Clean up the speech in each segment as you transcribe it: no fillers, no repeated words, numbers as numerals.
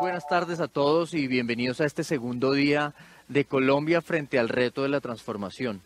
buenas tardes a todos y bienvenidos a este segundo día de Colombia frente al reto de la transformación.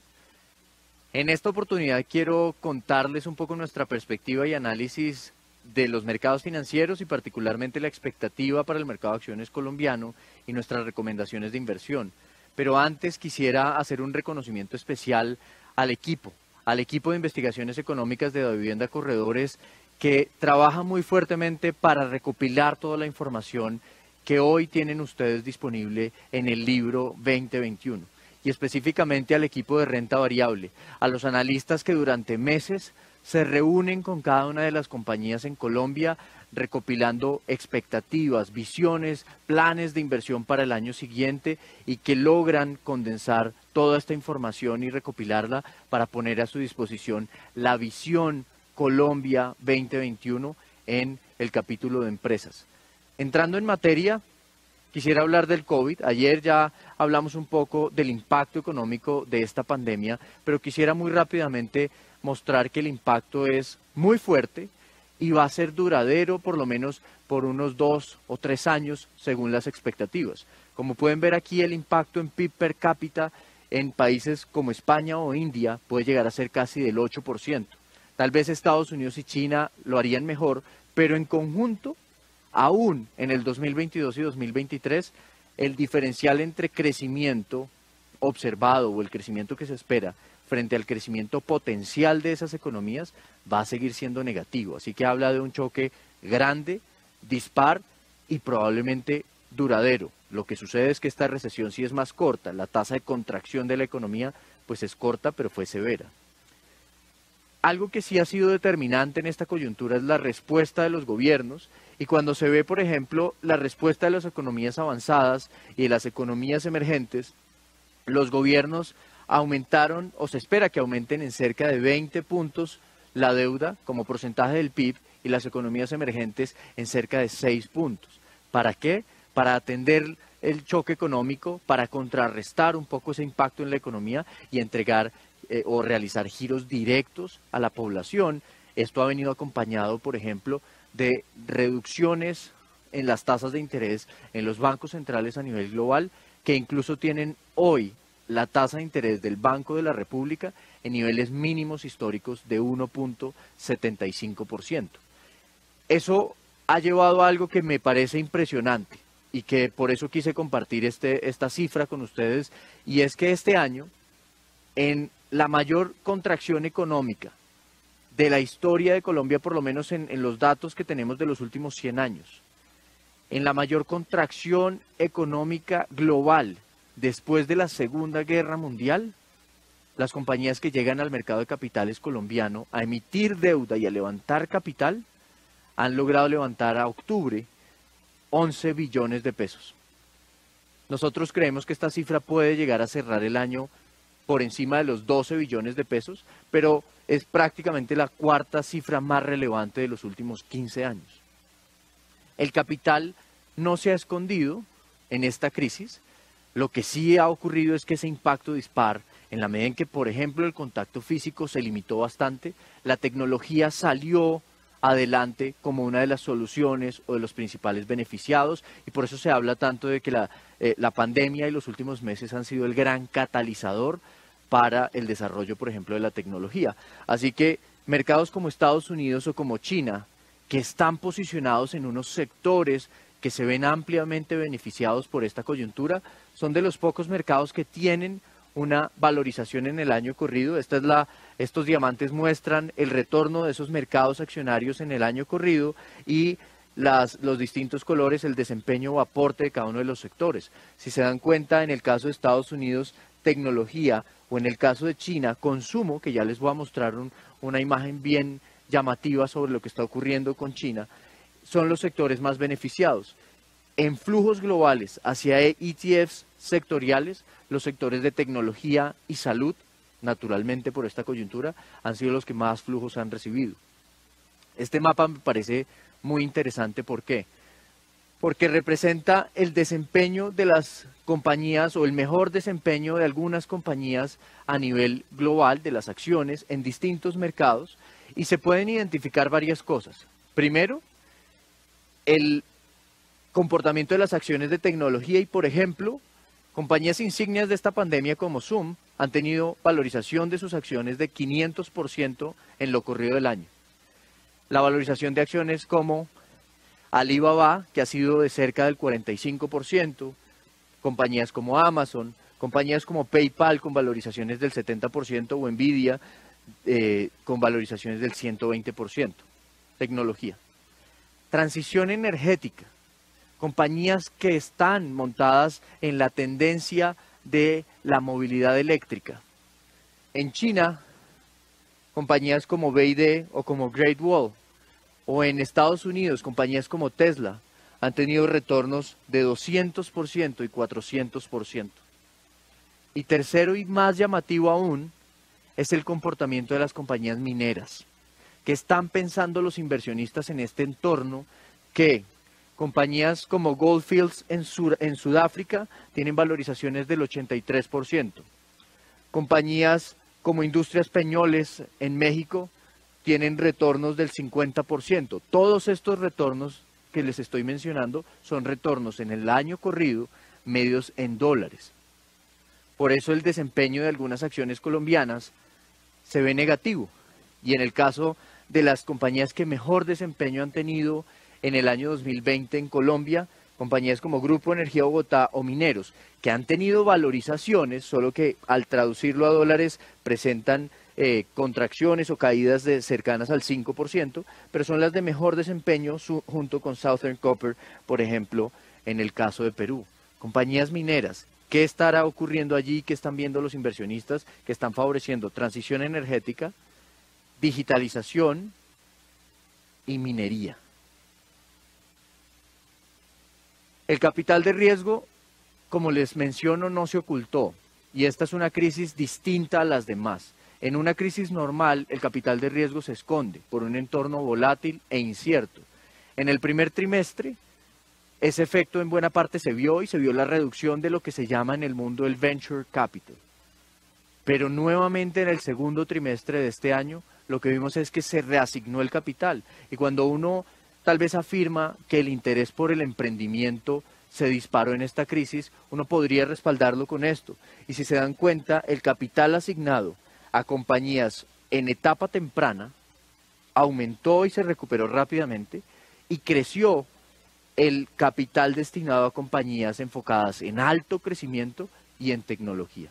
En esta oportunidad quiero contarles un poco nuestra perspectiva y análisis de los mercados financieros y particularmente la expectativa para el mercado de acciones colombiano y nuestras recomendaciones de inversión. Pero antes quisiera hacer un reconocimiento especial al equipo de investigaciones económicas de Davivienda Corredores, que trabaja muy fuertemente para recopilar toda la información que hoy tienen ustedes disponible en el libro 2021. Y específicamente al equipo de renta variable, a los analistas que durante meses se reúnen con cada una de las compañías en Colombia, recopilando expectativas, visiones, planes de inversión para el año siguiente y que logran condensar toda esta información y recopilarla para poner a su disposición la visión Colombia 2021 en el capítulo de empresas. Entrando en materia, quisiera hablar del COVID. Ayer ya hablamos un poco del impacto económico de esta pandemia, pero quisiera muy rápidamente mostrar que el impacto es muy fuerte y va a ser duradero por lo menos por unos 2 o 3 años según las expectativas. Como pueden ver aquí, el impacto en PIB per cápita en países como España o India puede llegar a ser casi del 8%. Tal vez Estados Unidos y China lo harían mejor, pero en conjunto, aún en el 2022 y 2023, el diferencial entre crecimiento observado o el crecimiento que se espera frente al crecimiento potencial de esas economías va a seguir siendo negativo. Así que habla de un choque grande, dispar y probablemente duradero. Lo que sucede es que esta recesión sí es más corta, la tasa de contracción de la economía pues es corta, pero fue severa. Algo que sí ha sido determinante en esta coyuntura es la respuesta de los gobiernos, y cuando se ve, por ejemplo, la respuesta de las economías avanzadas y de las economías emergentes, los gobiernos aumentaron o se espera que aumenten en cerca de 20 puntos la deuda como porcentaje del PIB y las economías emergentes en cerca de 6 puntos. ¿Para qué? Para atender el choque económico, para contrarrestar un poco ese impacto en la economía y entregar o realizar giros directos a la población. Esto ha venido acompañado, por ejemplo, de reducciones en las tasas de interés en los bancos centrales a nivel global, que incluso tienen hoy la tasa de interés del Banco de la República en niveles mínimos históricos de 1.75%. Eso ha llevado a algo que me parece impresionante y que por eso quise compartir esta cifra con ustedes, y es que este año, en la mayor contracción económica de la historia de Colombia, por lo menos en los datos que tenemos de los últimos 100 años, en la mayor contracción económica global después de la Segunda Guerra Mundial, las compañías que llegan al mercado de capitales colombiano a emitir deuda y a levantar capital han logrado levantar a octubre 11 billones de pesos. Nosotros creemos que esta cifra puede llegar a cerrar el año por encima de los 12 billones de pesos, pero es prácticamente la cuarta cifra más relevante de los últimos 15 años. El capital no se ha escondido en esta crisis. Lo que sí ha ocurrido es que ese impacto dispar, en la medida en que, por ejemplo, el contacto físico se limitó bastante, la tecnología salió adelante como una de las soluciones o de los principales beneficiados, y por eso se habla tanto de que la pandemia y los últimos meses han sido el gran catalizador para el desarrollo, por ejemplo, de la tecnología. Así que mercados como Estados Unidos o como China, que están posicionados en unos sectores que se ven ampliamente beneficiados por esta coyuntura, son de los pocos mercados que tienen una valorización en el año corrido. Estos diamantes muestran el retorno de esos mercados accionarios en el año corrido y los distintos colores, el desempeño o aporte de cada uno de los sectores. Si se dan cuenta, en el caso de Estados Unidos, tecnología, o en el caso de China, consumo, que ya les voy a mostrar una imagen bien llamativa sobre lo que está ocurriendo con China, son los sectores más beneficiados. En flujos globales hacia ETFs sectoriales, los sectores de tecnología y salud, naturalmente por esta coyuntura, han sido los que más flujos han recibido. Este mapa me parece muy interesante. ¿Por qué? Porque representa el desempeño de las compañías o el mejor desempeño de algunas compañías a nivel global de las acciones en distintos mercados, y se pueden identificar varias cosas. Primero, el comportamiento de las acciones de tecnología y, por ejemplo, compañías insignias de esta pandemia como Zoom han tenido valorización de sus acciones de 500% en lo corrido del año. La valorización de acciones como Alibaba, que ha sido de cerca del 45%, compañías como Amazon, compañías como PayPal con valorizaciones del 70% o Nvidia con valorizaciones del 120%. Tecnología. Transición energética. Compañías que están montadas en la tendencia de la movilidad eléctrica. En China, compañías como BYD o como Great Wall, o en Estados Unidos, compañías como Tesla, han tenido retornos de 200% y 400%. Y tercero y más llamativo aún, es el comportamiento de las compañías mineras. ¿Qué están pensando los inversionistas en este entorno? Que compañías como Gold Fields en Sudáfrica tienen valorizaciones del 83%. Compañías como Industrias Peñoles en México tienen retornos del 50%. Todos estos retornos que les estoy mencionando son retornos en el año corrido medios en dólares. Por eso el desempeño de algunas acciones colombianas se ve negativo. Y en el caso de las compañías que mejor desempeño han tenido en el año 2020 en Colombia, compañías como Grupo Energía Bogotá o Mineros, que han tenido valorizaciones, solo que al traducirlo a dólares presentan contracciones o caídas de cercanas al 5%, pero son las de mejor desempeño junto con Southern Copper, por ejemplo, en el caso de Perú. Compañías mineras, ¿qué estará ocurriendo allí? ¿Qué están viendo los inversionistas? Que están favoreciendo transición energética, digitalización y minería. El capital de riesgo, como les menciono, no se ocultó, y esta es una crisis distinta a las demás. En una crisis normal, el capital de riesgo se esconde por un entorno volátil e incierto. En el primer trimestre, ese efecto en buena parte se vio y se vio la reducción de lo que se llama en el mundo el venture capital. Pero nuevamente en el segundo trimestre de este año, lo que vimos es que se reasignó el capital. Y cuando uno tal vez afirma que el interés por el emprendimiento se disparó en esta crisis, uno podría respaldarlo con esto. Y si se dan cuenta, el capital asignado a compañías en etapa temprana aumentó y se recuperó rápidamente, y creció el capital destinado a compañías enfocadas en alto crecimiento y en tecnología.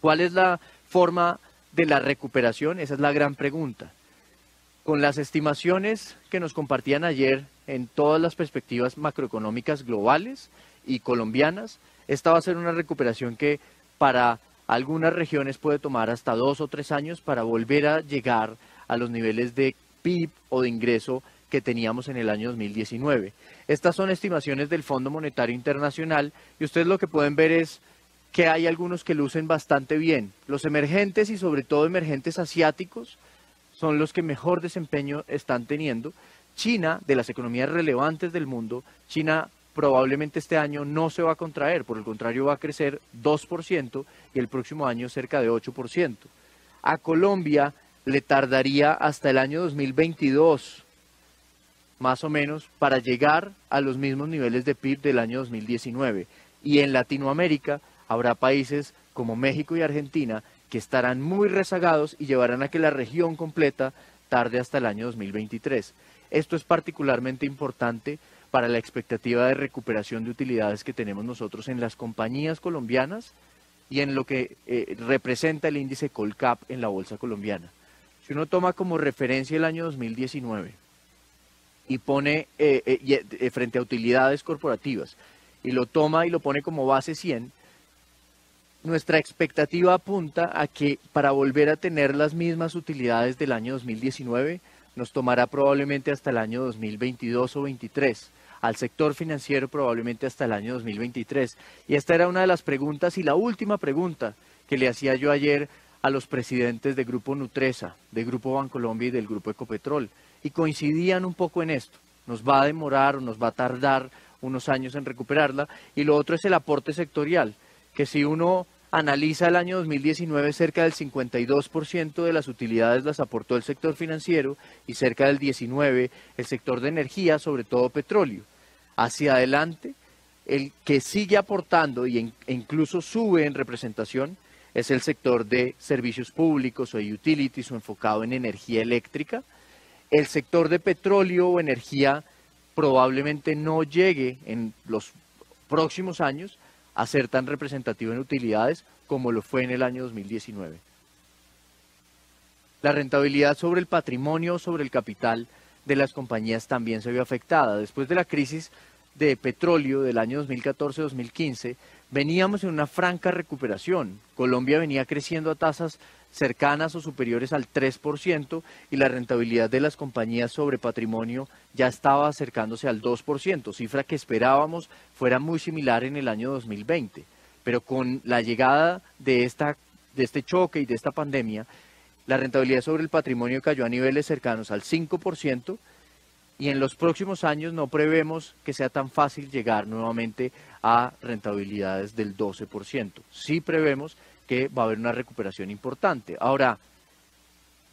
¿Cuál es la forma de la recuperación? Esa es la gran pregunta. Con las estimaciones que nos compartían ayer en todas las perspectivas macroeconómicas globales y colombianas, esta va a ser una recuperación que para algunas regiones puede tomar hasta 2 o 3 años para volver a llegar a los niveles de PIB o de ingreso que teníamos en el año 2019. Estas son estimaciones del Fondo Monetario Internacional y ustedes lo que pueden ver es que hay algunos que lucen bastante bien. Los emergentes y sobre todo emergentes asiáticos son los que mejor desempeño están teniendo. China, de las economías relevantes del mundo, China probablemente este año no se va a contraer, por el contrario va a crecer 2% y el próximo año cerca de 8%. A Colombia le tardaría hasta el año 2022, más o menos, para llegar a los mismos niveles de PIB del año 2019. Y en Latinoamérica habrá países como México y Argentina que estarán muy rezagados y llevarán a que la región completa tarde hasta el año 2023. Esto es particularmente importante para la expectativa de recuperación de utilidades que tenemos nosotros en las compañías colombianas y en lo que representa el índice Colcap en la bolsa colombiana. Si uno toma como referencia el año 2019 y pone frente a utilidades corporativas y lo toma y lo pone como base 100, nuestra expectativa apunta a que para volver a tener las mismas utilidades del año 2019 nos tomará probablemente hasta el año 2022 o 2023. Al sector financiero probablemente hasta el año 2023. Y esta era una de las preguntas y la última pregunta que le hacía yo ayer a los presidentes de Grupo Nutresa, de Grupo Bancolombia y del Grupo Ecopetrol. Y coincidían un poco en esto. Nos va a demorar o nos va a tardar unos años en recuperarla. Y lo otro es el aporte sectorial, que si uno analiza el año 2019, cerca del 52% de las utilidades las aportó el sector financiero y cerca del 19% el sector de energía, sobre todo petróleo. Hacia adelante, el que sigue aportando e incluso sube en representación es el sector de servicios públicos o utilities o enfocado en energía eléctrica. El sector de petróleo o energía probablemente no llegue en los próximos años a ser tan representativo en utilidades como lo fue en el año 2019. La rentabilidad sobre el patrimonio o sobre el capital de las compañías también se vio afectada. Después de la crisis de petróleo del año 2014-2015, veníamos en una franca recuperación. Colombia venía creciendo a tasas cercanas o superiores al 3% y la rentabilidad de las compañías sobre patrimonio ya estaba acercándose al 2%, cifra que esperábamos fuera muy similar en el año 2020. Pero con la llegada de este choque y de esta pandemia, la rentabilidad sobre el patrimonio cayó a niveles cercanos al 5%, y en los próximos años no prevemos que sea tan fácil llegar nuevamente a rentabilidades del 12%. Sí prevemos que va a haber una recuperación importante. Ahora,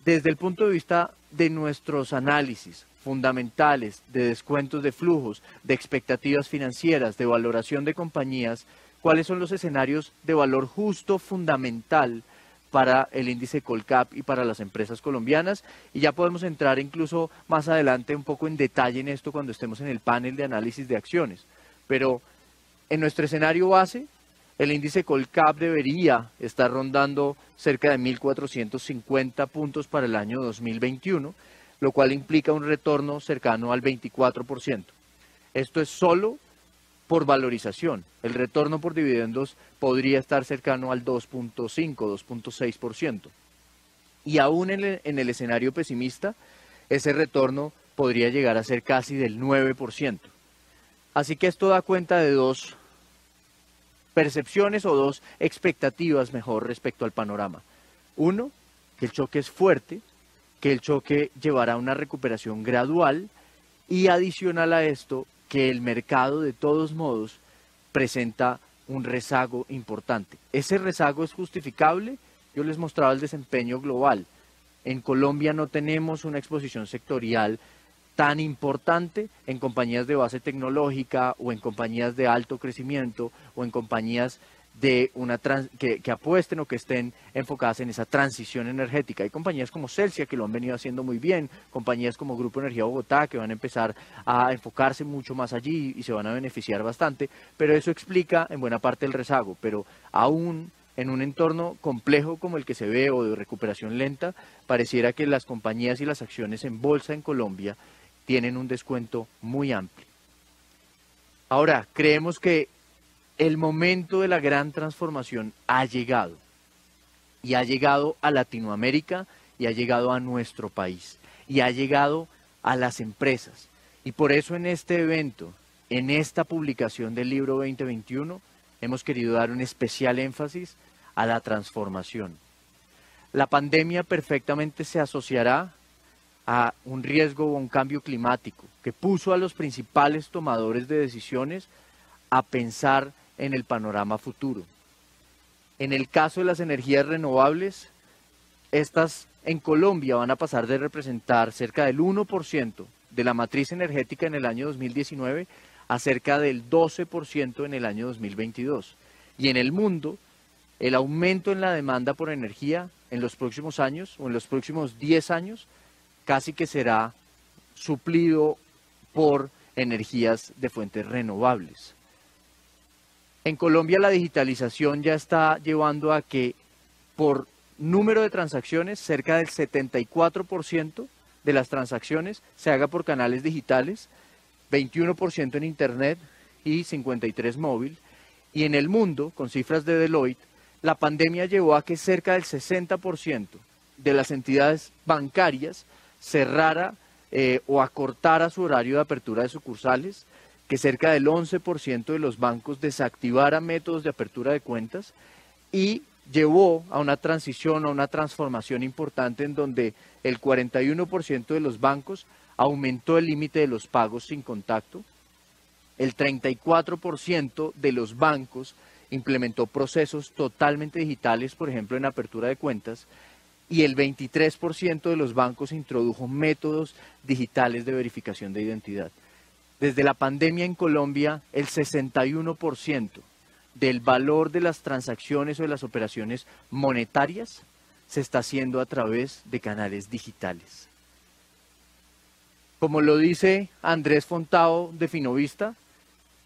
desde el punto de vista de nuestros análisis fundamentales de descuentos de flujos, de expectativas financieras, de valoración de compañías, ¿cuáles son los escenarios de valor justo fundamental para el índice Colcap y para las empresas colombianas? Y ya podemos entrar incluso más adelante un poco en detalle en esto cuando estemos en el panel de análisis de acciones. Pero en nuestro escenario base, el índice Colcap debería estar rondando cerca de 1.450 puntos para el año 2021, lo cual implica un retorno cercano al 24%. Esto es solo por valorización. El retorno por dividendos podría estar cercano al 2.5, 2.6%. Y aún en el escenario pesimista, ese retorno podría llegar a ser casi del 9%. Así que esto da cuenta de dos percepciones o dos expectativas mejor respecto al panorama. Uno, que el choque es fuerte, que el choque llevará a una recuperación gradual y adicional a esto, que el mercado de todos modos presenta un rezago importante. ¿Ese rezago es justificable? Yo les mostraba el desempeño global. En Colombia no tenemos una exposición sectorial tan importante en compañías de base tecnológica o en compañías de alto crecimiento o en compañías de que apuesten o que estén enfocadas en esa transición energética. Hay compañías como Celsia que lo han venido haciendo muy bien, compañías como Grupo Energía Bogotá que van a empezar a enfocarse mucho más allí y se van a beneficiar bastante, pero eso explica en buena parte el rezago. Pero aún en un entorno complejo como el que se ve o de recuperación lenta, pareciera que las compañías y las acciones en bolsa en Colombia tienen un descuento muy amplio. Ahora, creemos que el momento de la gran transformación ha llegado, y ha llegado a Latinoamérica, y ha llegado a nuestro país, y ha llegado a las empresas. Y por eso en este evento, en esta publicación del libro 2021, hemos querido dar un especial énfasis a la transformación. La pandemia perfectamente se asociará a un riesgo o un cambio climático que puso a los principales tomadores de decisiones a pensar en el panorama futuro. En el caso de las energías renovables, estas en Colombia van a pasar de representar cerca del 1% de la matriz energética en el año 2019 a cerca del 12% en el año 2022. Y en el mundo, el aumento en la demanda por energía en los próximos años o en los próximos 10 años casi que será suplido por energías de fuentes renovables. En Colombia la digitalización ya está llevando a que por número de transacciones, cerca del 74% de las transacciones se haga por canales digitales, 21% en Internet y 53% móvil. Y en el mundo, con cifras de Deloitte, la pandemia llevó a que cerca del 60% de las entidades bancarias cerrara o acortara su horario de apertura de sucursales, que cerca del 11% de los bancos desactivara métodos de apertura de cuentas y llevó a una transición, a una transformación importante en donde el 41% de los bancos aumentó el límite de los pagos sin contacto, el 34% de los bancos implementó procesos totalmente digitales, por ejemplo en apertura de cuentas, y el 23% de los bancos introdujo métodos digitales de verificación de identidad. Desde la pandemia en Colombia, el 61% del valor de las transacciones o de las operaciones monetarias se está haciendo a través de canales digitales. Como lo dice Andrés Fontao de Finovista,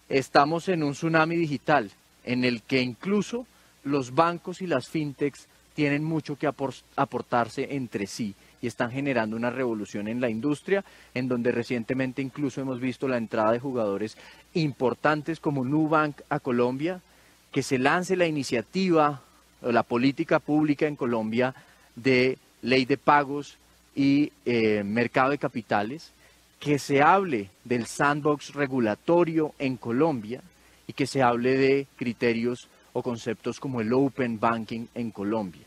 estamos en un tsunami digital en el que incluso los bancos y las fintechs tienen mucho que aportarse entre sí y están generando una revolución en la industria, en donde recientemente incluso hemos visto la entrada de jugadores importantes como Nubank a Colombia, que se lance la iniciativa o la política pública en Colombia de ley de pagos y mercado de capitales, que se hable del sandbox regulatorio en Colombia y que se hable de criterios o conceptos como el open banking en Colombia.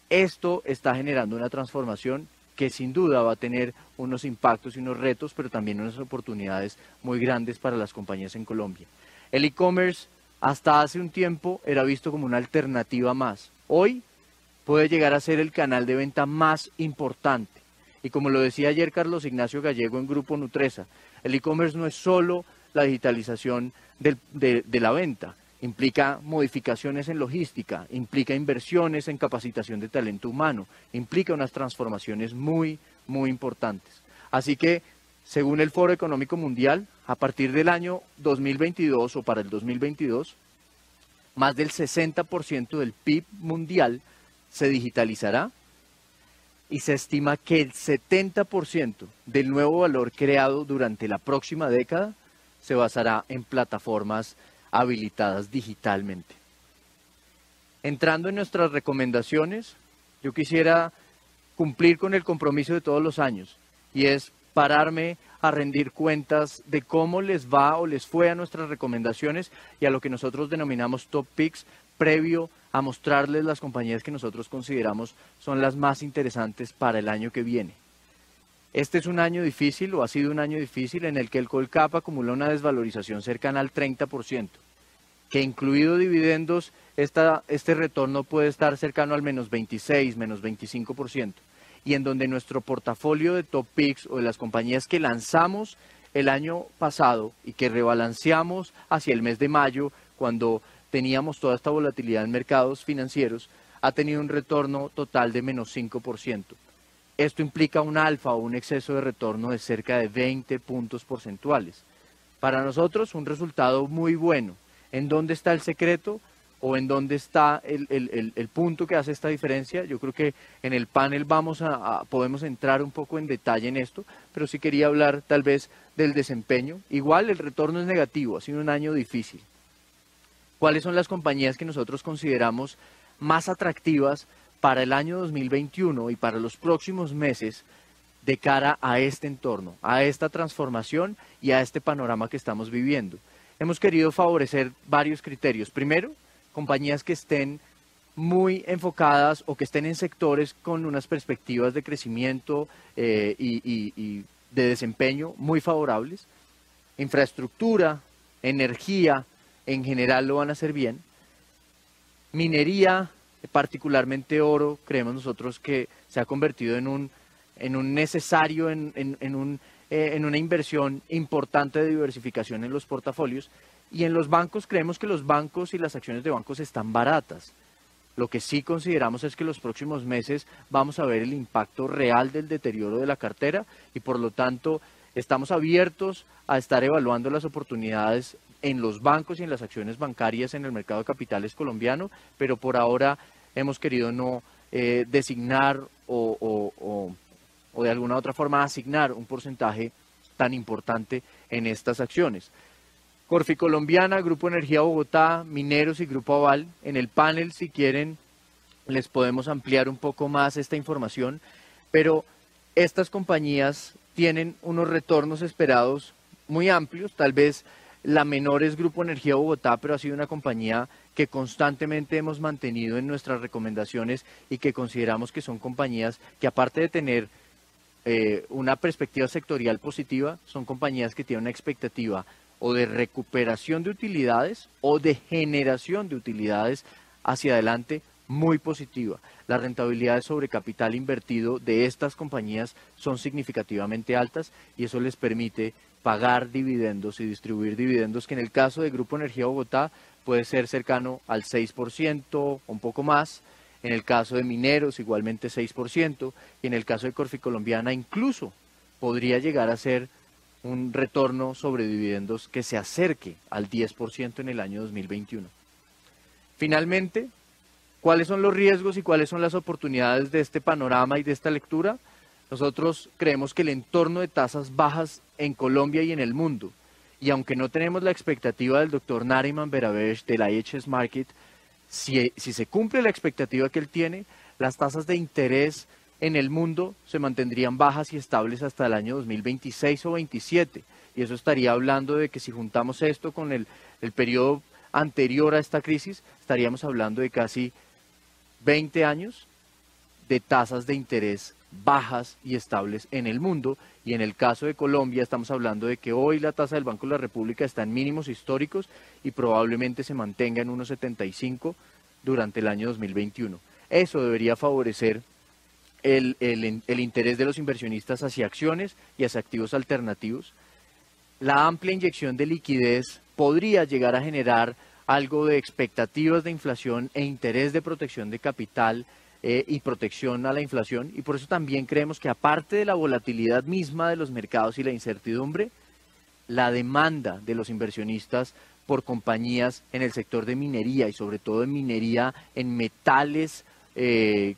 Esto está generando una transformación que sin duda va a tener unos impactos y unos retos, pero también unas oportunidades muy grandes para las compañías en Colombia. El e-commerce hasta hace un tiempo era visto como una alternativa más. Hoy puede llegar a ser el canal de venta más importante. Y como lo decía ayer Carlos Ignacio Gallego en Grupo Nutresa, el e-commerce no es solo la digitalización de la venta, implica modificaciones en logística, implica inversiones en capacitación de talento humano, implica unas transformaciones muy importantes. Así que, según el Foro Económico Mundial, a partir del año 2022 o para el 2022, más del 60% del PIB mundial se digitalizará y se estima que el 70% del nuevo valor creado durante la próxima década se basará en plataformas habilitadas digitalmente. Entrando en nuestras recomendaciones, yo quisiera cumplir con el compromiso de todos los años y es pararme a rendir cuentas de cómo les va o les fue a nuestras recomendaciones y a lo que nosotros denominamos Top Picks previo a mostrarles las compañías que nosotros consideramos son las más interesantes para el año que viene. Este es un año difícil o ha sido un año difícil en el que el Colcap acumula una desvalorización cercana al 30%, que incluido dividendos, este retorno puede estar cercano al menos 26, menos 25%, y en donde nuestro portafolio de Top Picks o de las compañías que lanzamos el año pasado y que rebalanceamos hacia el mes de mayo, cuando teníamos toda esta volatilidad en mercados financieros, ha tenido un retorno total de menos 5%. Esto implica un alfa o un exceso de retorno de cerca de 20 puntos porcentuales. Para nosotros, un resultado muy bueno. ¿En dónde está el secreto o en dónde está el punto que hace esta diferencia? Yo creo que en el panel podemos entrar un poco en detalle en esto, pero sí quería hablar tal vez del desempeño. Igual el retorno es negativo, ha sido un año difícil. ¿Cuáles son las compañías que nosotros consideramos más atractivas para el año 2021 y para los próximos meses de cara a este entorno, a esta transformación y a este panorama que estamos viviendo? Hemos querido favorecer varios criterios. Primero, compañías que estén muy enfocadas o que estén en sectores con unas perspectivas de crecimiento y de desempeño muy favorables. Infraestructura, energía, en general lo van a hacer bien. Minería, particularmente oro, creemos nosotros que se ha convertido en un necesario, en una inversión importante de diversificación en los portafolios. Y en los bancos creemos que los bancos y las acciones de bancos están baratas. Lo que sí consideramos es que los próximos meses vamos a ver el impacto real del deterioro de la cartera y por lo tanto estamos abiertos a estar evaluando las oportunidades en los bancos y en las acciones bancarias en el mercado de capitales colombiano, pero por ahora hemos querido no designar o de alguna otra forma asignar un porcentaje tan importante en estas acciones. Corfi Colombiana, Grupo Energía Bogotá, Mineros y Grupo Aval. En el panel, si quieren, les podemos ampliar un poco más esta información, pero estas compañías tienen unos retornos esperados muy amplios. Tal vez la menor es Grupo Energía Bogotá, pero ha sido una compañía que constantemente hemos mantenido en nuestras recomendaciones y que consideramos que son compañías que, aparte de tener una perspectiva sectorial positiva, son compañías que tienen una expectativa o de recuperación de utilidades o de generación de utilidades hacia adelante muy positiva. Las rentabilidades sobre capital invertido de estas compañías son significativamente altas y eso les permite pagar dividendos y distribuir dividendos, que en el caso de Grupo Energía Bogotá puede ser cercano al 6%, un poco más. En el caso de Mineros, igualmente 6%, y en el caso de Corficolombiana incluso podría llegar a ser un retorno sobre dividendos que se acerque al 10% en el año 2021. Finalmente, ¿cuáles son los riesgos y cuáles son las oportunidades de este panorama y de esta lectura? Nosotros creemos que el entorno de tasas bajas en Colombia y en el mundo, y aunque no tenemos la expectativa del doctor Nariman Berabesh de la IHS Markit, si se cumple la expectativa que él tiene, las tasas de interés en el mundo se mantendrían bajas y estables hasta el año 2026 o 2027. Y eso estaría hablando de que si juntamos esto con el periodo anterior a esta crisis, estaríamos hablando de casi 20 años de tasas de interés bajas y estables en el mundo. Y en el caso de Colombia estamos hablando de que hoy la tasa del Banco de la República está en mínimos históricos y probablemente se mantenga en 1,75 durante el año 2021. Eso debería favorecer el interés de los inversionistas hacia acciones y hacia activos alternativos. La amplia inyección de liquidez podría llegar a generar algo de expectativas de inflación e interés de protección de capital y protección a la inflación, y por eso también creemos que aparte de la volatilidad misma de los mercados y la incertidumbre, la demanda de los inversionistas por compañías en el sector de minería y sobre todo en minería en metales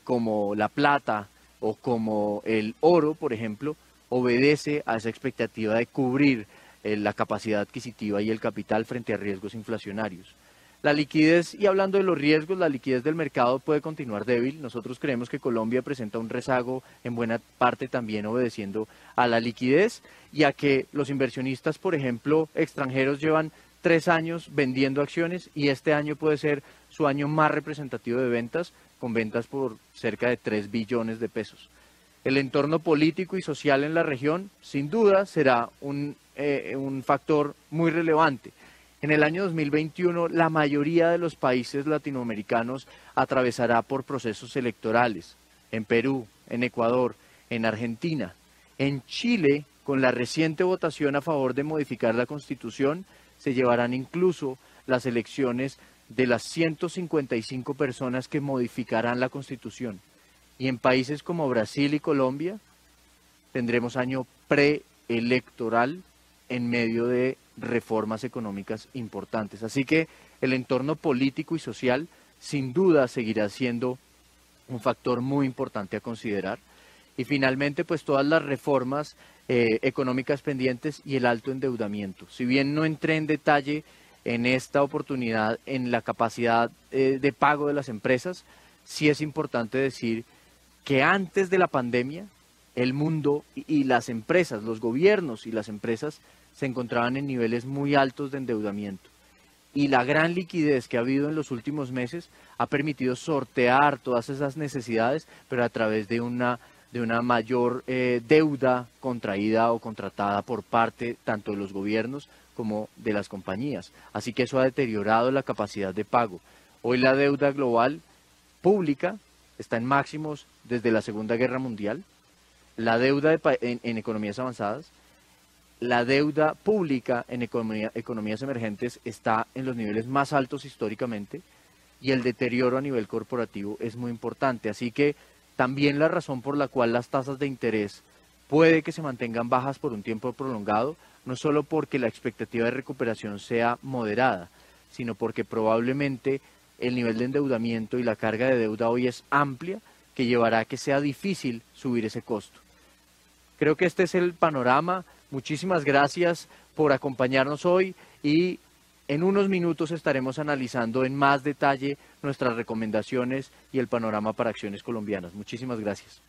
como la plata o como el oro, por ejemplo, obedece a esa expectativa de cubrir la capacidad adquisitiva y el capital frente a riesgos inflacionarios. La liquidez, y hablando de los riesgos, la liquidez del mercado puede continuar débil. Nosotros creemos que Colombia presenta un rezago en buena parte también obedeciendo a la liquidez y a que los inversionistas, por ejemplo, extranjeros llevan 3 años vendiendo acciones y este año puede ser su año más representativo de ventas, con ventas por cerca de 3 billones de pesos. El entorno político y social en la región, sin duda, será un factor muy relevante. En el año 2021, la mayoría de los países latinoamericanos atravesará por procesos electorales. En Perú, en Ecuador, en Argentina. En Chile, con la reciente votación a favor de modificar la Constitución, se llevarán incluso las elecciones de las 155 personas que modificarán la Constitución. Y en países como Brasil y Colombia, tendremos año preelectoral en medio de reformas económicas importantes. Así que el entorno político y social sin duda seguirá siendo un factor muy importante a considerar. Y finalmente, pues todas las reformas económicas pendientes y el alto endeudamiento. Si bien no entré en detalle en esta oportunidad en la capacidad de pago de las empresas, sí es importante decir que antes de la pandemia, el mundo y las empresas, los gobiernos y las empresas se encontraban en niveles muy altos de endeudamiento. Y la gran liquidez que ha habido en los últimos meses ha permitido sortear todas esas necesidades, pero a través de una mayor deuda contraída o contratada por parte tanto de los gobiernos como de las compañías. Así que eso ha deteriorado la capacidad de pago. Hoy la deuda global pública está en máximos desde la Segunda Guerra Mundial. La deuda en economías avanzadas, la deuda pública en economías emergentes está en los niveles más altos históricamente y el deterioro a nivel corporativo es muy importante. Así que también la razón por la cual las tasas de interés puede que se mantengan bajas por un tiempo prolongado, no solo porque la expectativa de recuperación sea moderada, sino porque probablemente el nivel de endeudamiento y la carga de deuda hoy es amplia, que llevará a que sea difícil subir ese costo. Creo que este es el panorama. Muchísimas gracias por acompañarnos hoy y en unos minutos estaremos analizando en más detalle nuestras recomendaciones y el panorama para acciones colombianas. Muchísimas gracias.